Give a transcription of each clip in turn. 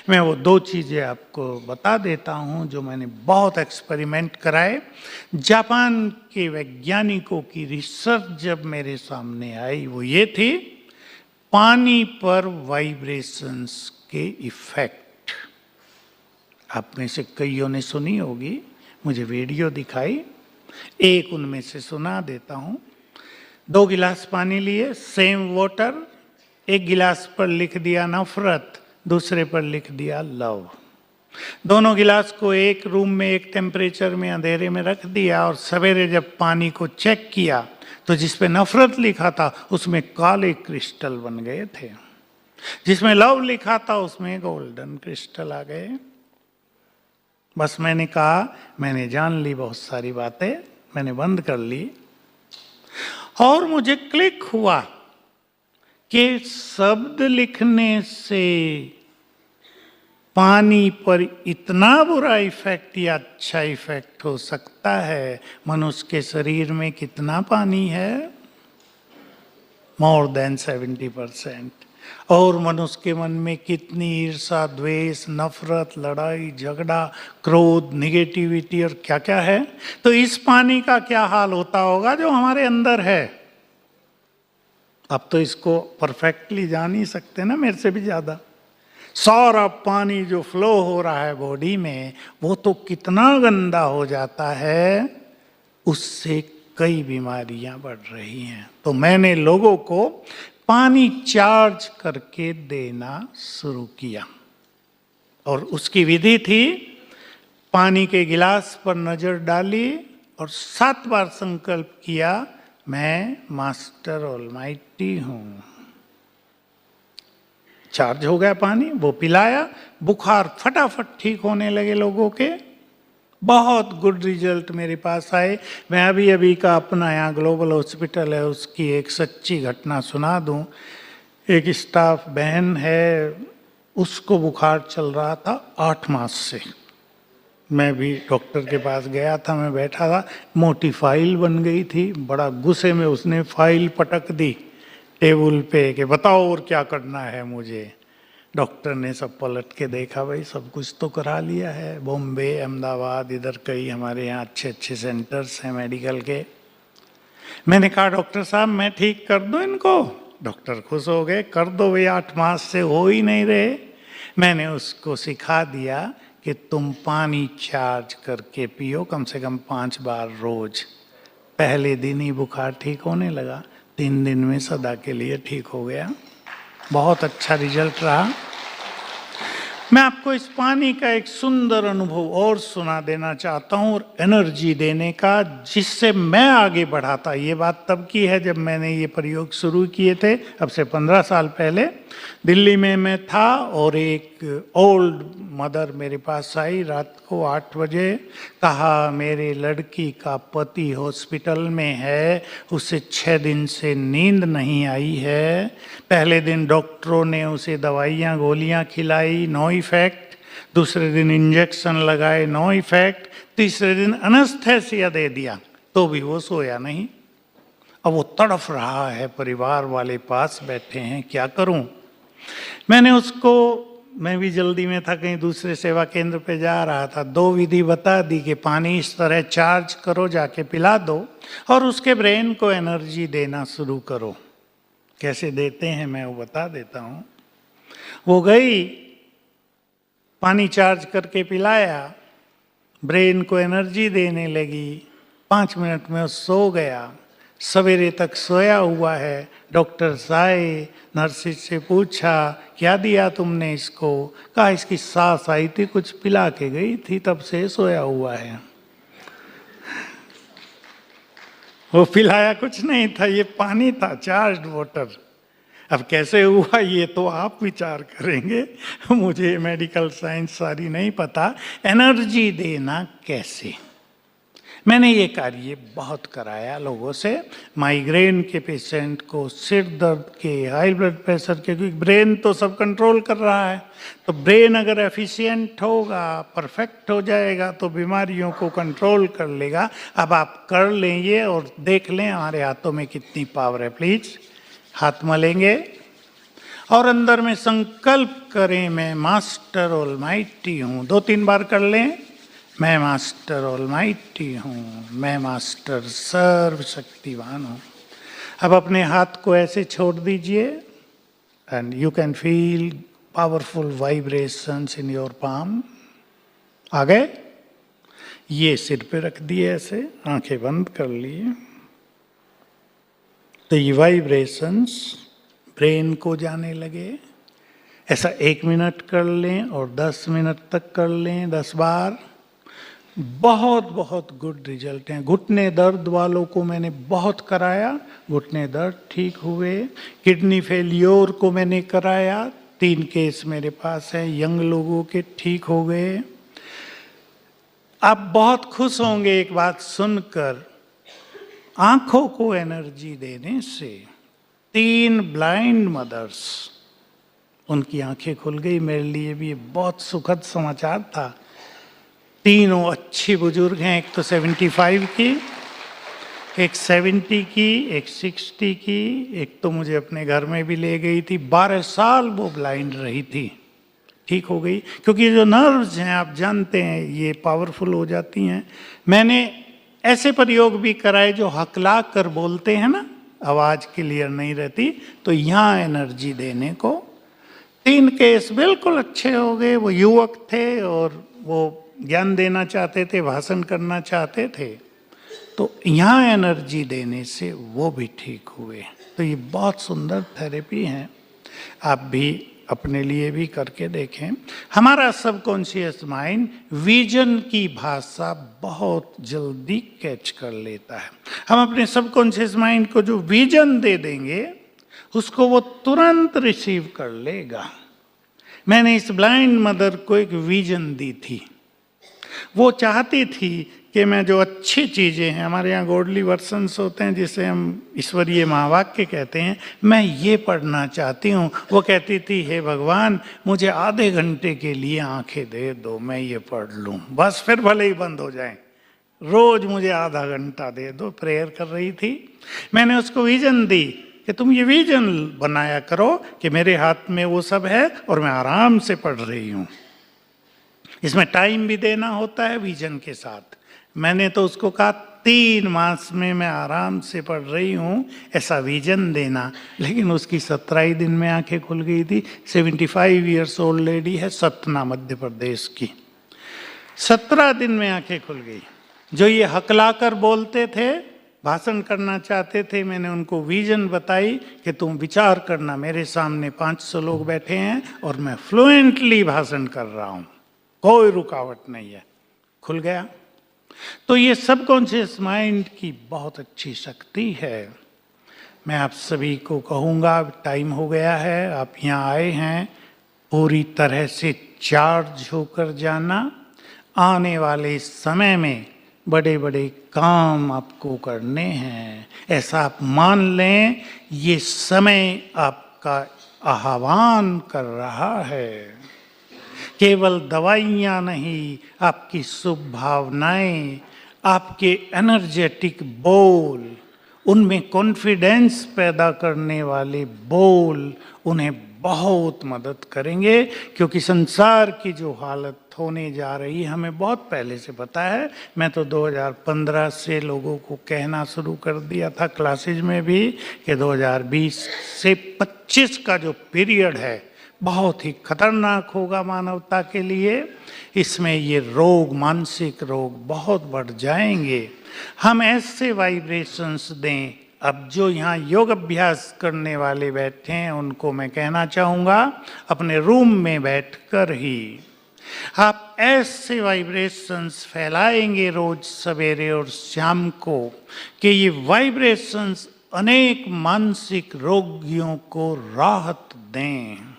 मैं वो दो चीज़ें आपको बता देता हूँ जो मैंने बहुत एक्सपेरिमेंट कराए। जापान के वैज्ञानिकों की रिसर्च जब मेरे सामने आई वो ये थी, पानी पर वाइब्रेशंस के इफेक्ट। आप में से कईयों ने सुनी होगी, मुझे वीडियो दिखाई, एक उनमें से सुना देता हूँ। 2 गिलास पानी लिए, सेम वाटर, एक गिलास पर लिख दिया नफरत, दूसरे पर लिख दिया लव। दोनों गिलास को एक रूम में एक टेम्परेचर में अंधेरे में रख दिया और सवेरे जब पानी को चेक किया तो जिस पे नफरत लिखा था उसमें काले क्रिस्टल बन गए थे, जिसमें लव लिखा था उसमें गोल्डन क्रिस्टल आ गए। बस मैंने कहा, मैंने जान ली बहुत सारी बातें, मैंने बंद कर ली और मुझे क्लिक हुआ कि शब्द लिखने से पानी पर इतना बुरा इफेक्ट या अच्छा इफेक्ट हो सकता है। मनुष्य के शरीर में कितना पानी है? More than 70%। और मनुष्य के मन में कितनी ईर्ष्या, द्वेष, नफरत, लड़ाई झगड़ा, क्रोध, निगेटिविटी और क्या क्या है। तो इस पानी का क्या हाल होता होगा जो हमारे अंदर है। अब तो इसको परफेक्टली जान ही सकते ना, मेरे से भी ज्यादा। सारा पानी जो फ्लो हो रहा है बॉडी में वो तो कितना गंदा हो जाता है, उससे कई बीमारियां बढ़ रही हैं। तो मैंने लोगों को पानी चार्ज करके देना शुरू किया और उसकी विधि थी, पानी के गिलास पर नजर डाली और 7 बार संकल्प किया, मैं मास्टर ऑलमाइटी हूं। चार्ज हो गया पानी, वो पिलाया, बुखार फटाफट ठीक होने लगे लोगों के। बहुत गुड रिजल्ट मेरे पास आए। मैं अभी का अपना यहाँ ग्लोबल हॉस्पिटल है उसकी एक सच्ची घटना सुना दूं। एक स्टाफ बहन है, उसको बुखार चल रहा था 8 मास से। मैं भी डॉक्टर के पास गया था, मैं बैठा था, मोटी फाइल बन गई थी। बड़ा गुस्से में उसने फाइल पटक दी टेबल पे कि बताओ और क्या करना है मुझे। डॉक्टर ने सब पलट के देखा, भाई सब कुछ तो करा लिया है, बॉम्बे, अहमदाबाद, इधर कई हमारे यहाँ अच्छे अच्छे सेंटर्स हैं मेडिकल के। मैंने कहा डॉक्टर साहब मैं ठीक कर दूं इनको? डॉक्टर खुश हो गए, कर दो भाई, 8 मास से हो ही नहीं रहे। मैंने उसको सिखा दिया कि तुम पानी चार्ज करके पियो कम से कम 5 बार रोज। पहले दिन ही बुखार ठीक होने लगा, 3 दिन में सदा के लिए ठीक हो गया। बहुत अच्छा रिजल्ट रहा। मैं आपको इस पानी का एक सुंदर अनुभव और सुना देना चाहता हूँ और एनर्जी देने का, जिससे मैं आगे बढ़ा था। ये बात तब की है जब मैंने ये प्रयोग शुरू किए थे, अब से 15 साल पहले। दिल्ली में मैं था और एक ओल्ड मदर मेरे पास आई रात को 8 बजे। कहा मेरे लड़की का पति हॉस्पिटल में है, उसे 6 दिन से नींद नहीं आई है। पहले दिन डॉक्टरों ने उसे दवाइयाँ गोलियाँ खिलाई, नो इफेक्ट। दूसरे दिन इंजेक्शन लगाए, नो इफेक्ट। तीसरे दिन एनेस्थेसिया दे दिया तो भी वो सोया नहीं। अब वो तड़फ रहा है, परिवार वाले पास बैठे हैं, क्या करूं? मैंने उसको, मैं भी जल्दी में था, कहीं दूसरे सेवा केंद्र पे जा रहा था, 2 विधि बता दी कि पानी इस तरह चार्ज करो, जाके पिला दो और उसके ब्रेन को एनर्जी देना शुरू करो। कैसे देते हैं मैं वो बता देता हूँ। वो गई, पानी चार्ज करके पिलाया, ब्रेन को एनर्जी देने लगी, 5 मिनट में वो सो गया। सवेरे तक सोया हुआ है। डॉक्टर्स आए, नर्सिस से पूछा क्या दिया तुमने इसको? कहा इसकी सास आई थी, कुछ पिला के गई थी, तब से सोया हुआ है। वो पिलाया कुछ नहीं था, ये पानी था, चार्ज्ड वाटर। अब कैसे हुआ ये तो आप विचार करेंगे, मुझे मेडिकल साइंस सारी नहीं पता। एनर्जी देना कैसे, मैंने ये कार्य बहुत कराया लोगों से। माइग्रेन के पेशेंट को, सिर दर्द के, हाई ब्लड प्रेशर के, क्योंकि ब्रेन तो सब कंट्रोल कर रहा है। तो ब्रेन अगर एफिशिएंट होगा, परफेक्ट हो जाएगा तो बीमारियों को कंट्रोल कर लेगा। अब आप कर लेंगे और देख लें हमारे हाथों में कितनी पावर है। प्लीज हाथ मलेंगे और अंदर में संकल्प करें, मैं मास्टर ऑलमाइटी हूँ। 2-3 बार कर लें, मैं मास्टर ऑलमाइटी हूँ, मैं मास्टर सर्वशक्तिवान हूँ। अब अपने हाथ को ऐसे छोड़ दीजिए and you can feel powerful vibrations in your palm. आ गए? ये सिर पे रख दिए, ऐसे आंखें बंद कर लिए। तो ये वाइब्रेशंस ब्रेन को जाने लगे। ऐसा 1 मिनट कर लें और 10 मिनट तक कर लें, 10 बार। बहुत बहुत गुड रिजल्ट हैं। घुटने दर्द वालों को मैंने बहुत कराया, घुटने दर्द ठीक हुए। किडनी फेलियोर को मैंने कराया, 3 केस मेरे पास है, यंग लोगों के ठीक हो गए। आप बहुत खुश होंगे एक बात सुनकर, आंखों को एनर्जी देने से 3 ब्लाइंड मदर्स, उनकी आंखें खुल गई। मेरे लिए भी ये बहुत सुखद समाचार था। तीनों अच्छी बुजुर्ग हैं, एक तो 75 की, एक 70 की, एक 60 की, एक तो मुझे अपने घर में भी ले गई थी। 12 साल वो ब्लाइंड रही थी, ठीक हो गई। क्योंकि जो नर्व्स हैं आप जानते हैं ये पावरफुल हो जाती हैं। मैंने ऐसे प्रयोग भी कराए जो हकला कर बोलते हैं ना, आवाज क्लियर नहीं रहती, तो यहाँ एनर्जी देने को। 3 केस बिल्कुल अच्छे हो गए। वो युवक थे और वो ज्ञान देना चाहते थे, भाषण करना चाहते थे, तो यहाँ एनर्जी देने से वो भी ठीक हुए। तो ये बहुत सुंदर थेरेपी है, आप भी अपने लिए भी करके देखें। हमारा सबकॉन्शियस माइंड विजन की भाषा बहुत जल्दी कैच कर लेता है। हम अपने सबकॉन्शियस माइंड को जो विजन दे देंगे उसको वो तुरंत रिसीव कर लेगा। मैंने इस ब्लाइंड मदर को एक विजन दी थी। वो चाहती थी कि मैं जो अच्छी चीज़ें हैं, हमारे यहाँ गॉडली वर्सन्स होते हैं जिसे हम ईश्वरीय महावाक्य कहते हैं, मैं ये पढ़ना चाहती हूँ। वो कहती थी, हे भगवान मुझे आधे घंटे के लिए आंखें दे दो, मैं ये पढ़ लूँ, बस फिर भले ही बंद हो जाए, रोज मुझे आधा घंटा दे दो। प्रेयर कर रही थी। मैंने उसको विजन दी कि तुम ये विजन बनाया करो कि मेरे हाथ में वो सब है और मैं आराम से पढ़ रही हूँ। इसमें टाइम भी देना होता है विजन के साथ। मैंने तो उसको कहा 3 मास में मैं आराम से पढ़ रही हूँ, ऐसा विजन देना। लेकिन उसकी 17 ही दिन में आंखें खुल गई थी। 75 ईयर्स ओल्ड लेडी है, सतना मध्य प्रदेश की। 17 दिन में आंखें खुल गई। जो ये हकलाकर बोलते थे, भाषण करना चाहते थे, मैंने उनको विजन बताई कि तुम विचार करना, मेरे सामने 500 लोग बैठे हैं और मैं फ्लुएंटली भाषण कर रहा हूँ, कोई रुकावट नहीं है। खुल गया। तो ये सबकॉन्शियस माइंड की बहुत अच्छी शक्ति है। मैं आप सभी को कहूँगा, टाइम हो गया है, आप यहाँ आए हैं, पूरी तरह से चार्ज होकर जाना। आने वाले समय में बड़े बड़े काम आपको करने हैं, ऐसा आप मान लें। ये समय आपका आह्वान कर रहा है। केवल दवाइयाँ नहीं, आपकी शुभ भावनाएं, आपके एनर्जेटिक बोल, उनमें कॉन्फिडेंस पैदा करने वाले बोल उन्हें बहुत मदद करेंगे। क्योंकि संसार की जो हालत होने जा रही है हमें बहुत पहले से पता है। मैं तो 2015 से लोगों को कहना शुरू कर दिया था क्लासेज में भी कि 2020 से 25 का जो पीरियड है बहुत ही खतरनाक होगा मानवता के लिए। इसमें ये रोग, मानसिक रोग बहुत बढ़ जाएंगे। हम ऐसे वाइब्रेशंस दें। अब जो यहाँ योग अभ्यास करने वाले बैठे हैं उनको मैं कहना चाहूँगा, अपने रूम में बैठकर ही आप ऐसे वाइब्रेशंस फैलाएंगे रोज सवेरे और शाम को कि ये वाइब्रेशंस अनेक मानसिक रोगियों को राहत दें।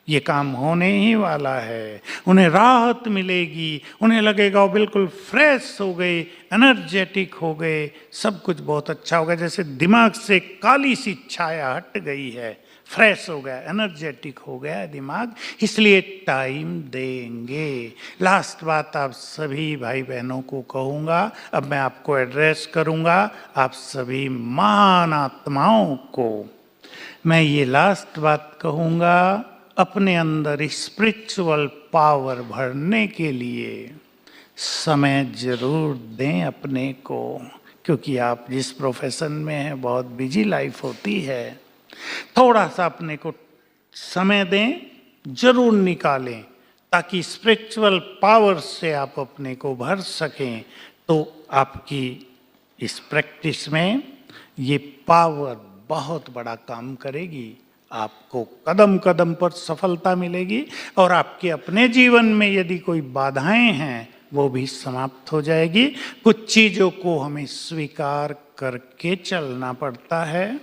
ये काम होने ही वाला है। उन्हें राहत मिलेगी, उन्हें लगेगा वो बिल्कुल फ्रेश हो गए, एनर्जेटिक हो गए, सब कुछ बहुत अच्छा हो गया। जैसे दिमाग से काली सी छाया हट गई है, फ्रेश हो गया, एनर्जेटिक हो गया दिमाग। इसलिए टाइम देंगे। लास्ट बात आप सभी भाई बहनों को कहूँगा, अब मैं आपको एड्रेस करूँगा, आप सभी महान आत्माओं को। मैं ये लास्ट बात कहूँगा, अपने अंदर स्पिरिचुअल पावर भरने के लिए समय जरूर दें अपने को, क्योंकि आप जिस प्रोफेशन में हैं बहुत बिजी लाइफ होती है। थोड़ा सा अपने को समय दें, जरूर निकालें, ताकि स्पिरिचुअल पावर से आप अपने को भर सकें। तो आपकी इस प्रैक्टिस में ये पावर बहुत बड़ा काम करेगी, आपको कदम कदम पर सफलता मिलेगी, और आपके अपने जीवन में यदि कोई बाधाएं हैं वो भी समाप्त हो जाएगी। कुछ चीज़ों को हमें स्वीकार करके चलना पड़ता है,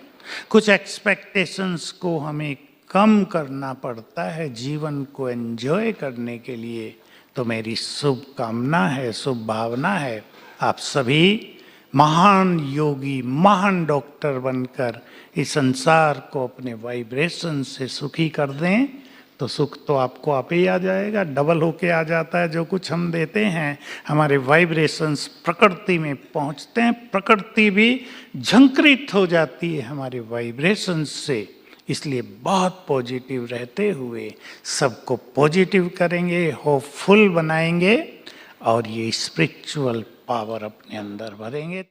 कुछ एक्सपेक्टेशंस को हमें कम करना पड़ता है जीवन को एंजॉय करने के लिए। तो मेरी शुभकामना है, शुभ भावना है, आप सभी महान योगी, महान डॉक्टर बनकर इस संसार को अपने वाइब्रेशन से सुखी कर दें। तो सुख तो आपको आप ही आ जाएगा, डबल होके आ जाता है। जो कुछ हम देते हैं, हमारे वाइब्रेशंस प्रकृति में पहुंचते हैं, प्रकृति भी झंकृत हो जाती है हमारे वाइब्रेशंस से। इसलिए बहुत पॉजिटिव रहते हुए सबको पॉजिटिव करेंगे, होपफुल बनाएंगे, और ये स्पिरिचुअल पावर अपने अंदर भरेंगे।